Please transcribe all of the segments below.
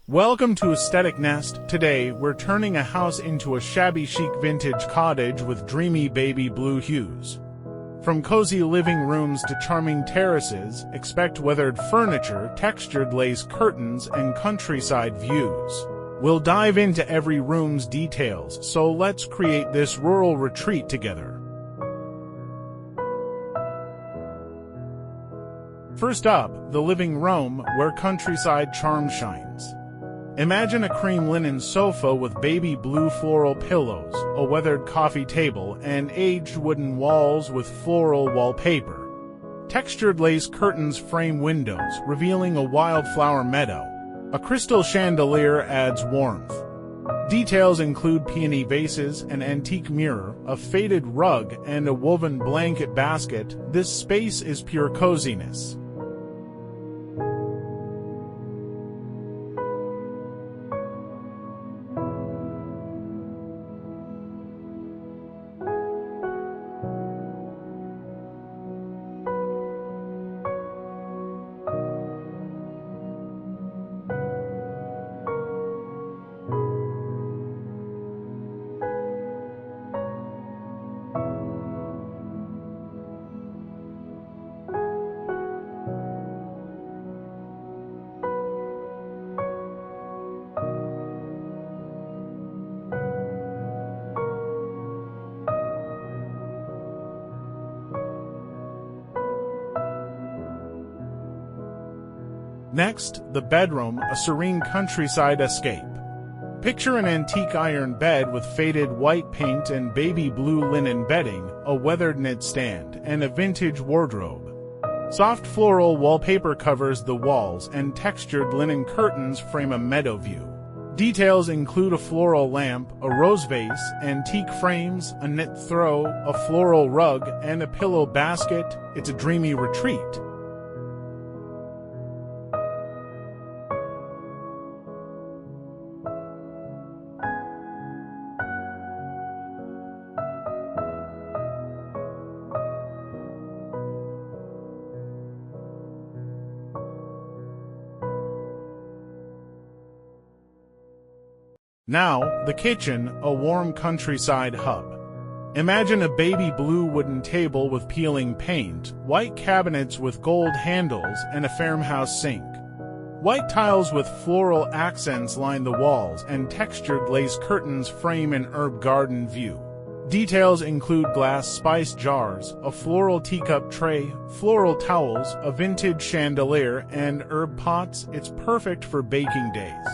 Welcome to Aesthetic Nest. Today, we're turning a house into a shabby chic vintage cottage with dreamy baby blue hues. From cozy living rooms to charming terraces, expect weathered furniture, textured lace curtains, and countryside views. We'll dive into every room's details, so let's create this rural retreat together. First up, the living room, where countryside charm shines. Imagine a cream linen sofa with baby blue floral pillows, a weathered coffee table, and aged wooden walls with floral wallpaper. Textured lace curtains frame windows, revealing a wildflower meadow. A crystal chandelier adds warmth. Details include peony vases, an antique mirror, a faded rug, and a woven blanket basket. This space is pure coziness. Next, the bedroom, a serene countryside escape. Picture an antique iron bed with faded white paint and baby blue linen bedding, a weathered knit stand, and a vintage wardrobe. Soft floral wallpaper covers the walls, and textured linen curtains frame a meadow view. Details include a floral lamp, a rose vase, antique frames, a knit throw, a floral rug, and a pillow basket. It's a dreamy retreat. Now, the kitchen, a warm countryside hub. Imagine a baby blue wooden table with peeling paint, white cabinets with gold handles, and a farmhouse sink. White tiles with floral accents line the walls, and textured lace curtains frame an herb garden view. Details include glass spice jars, a floral teacup tray, floral towels, a vintage chandelier, and herb pots. It's perfect for baking days.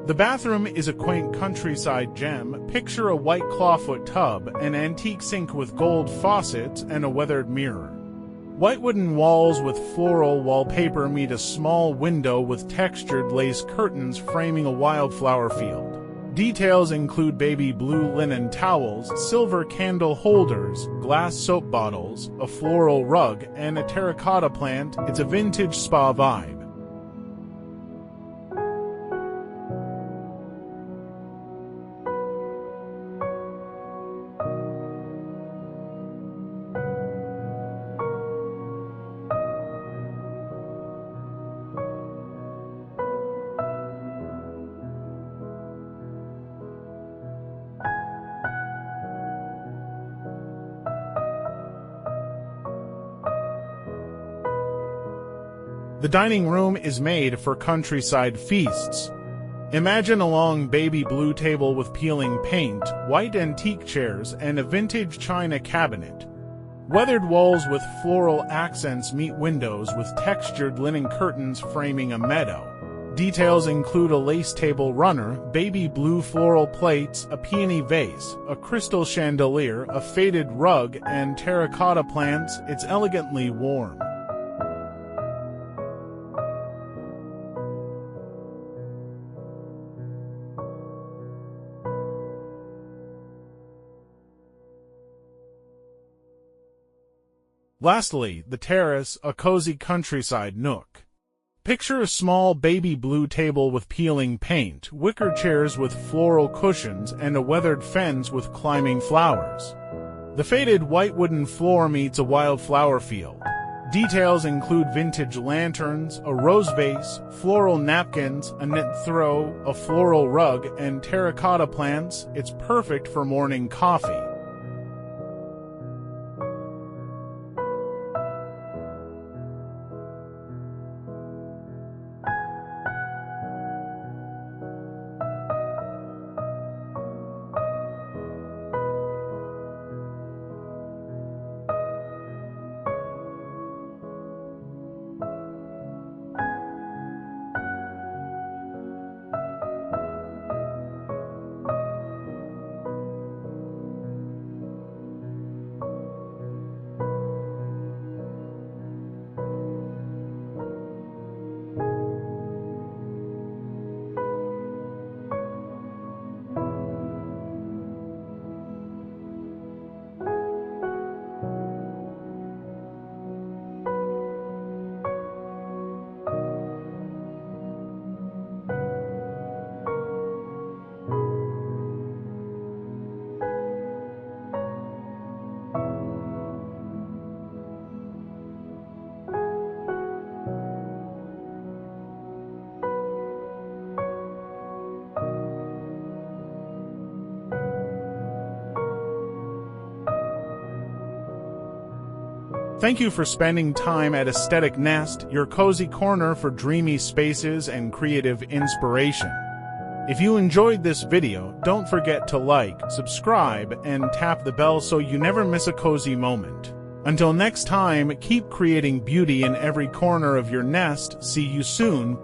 The bathroom is a quaint countryside gem. Picture a white clawfoot tub, an antique sink with gold faucets, and a weathered mirror. White wooden walls with floral wallpaper meet a small window with textured lace curtains framing a wildflower field. Details include baby blue linen towels, silver candle holders, glass soap bottles, a floral rug, and a terracotta plant. It's a vintage spa vibe. The dining room is made for countryside feasts. Imagine a long baby blue table with peeling paint, white antique chairs, and a vintage china cabinet. Weathered walls with floral accents meet windows with textured linen curtains framing a meadow. Details include a lace table runner, baby blue floral plates, a peony vase, a crystal chandelier, a faded rug, and terracotta plants. It's elegantly warm. Lastly, the terrace, a cozy countryside nook. Picture a small baby blue table with peeling paint, wicker chairs with floral cushions, and a weathered fence with climbing flowers. The faded white wooden floor meets a wildflower field. Details include vintage lanterns, a rose vase, floral napkins, a knit throw, a floral rug, and terracotta plants. It's perfect for morning coffee. Thank you for spending time at Aesthetic Nest, your cozy corner for dreamy spaces and creative inspiration. If you enjoyed this video, don't forget to like, subscribe, and tap the bell so you never miss a cozy moment. Until next time, keep creating beauty in every corner of your nest. See you soon.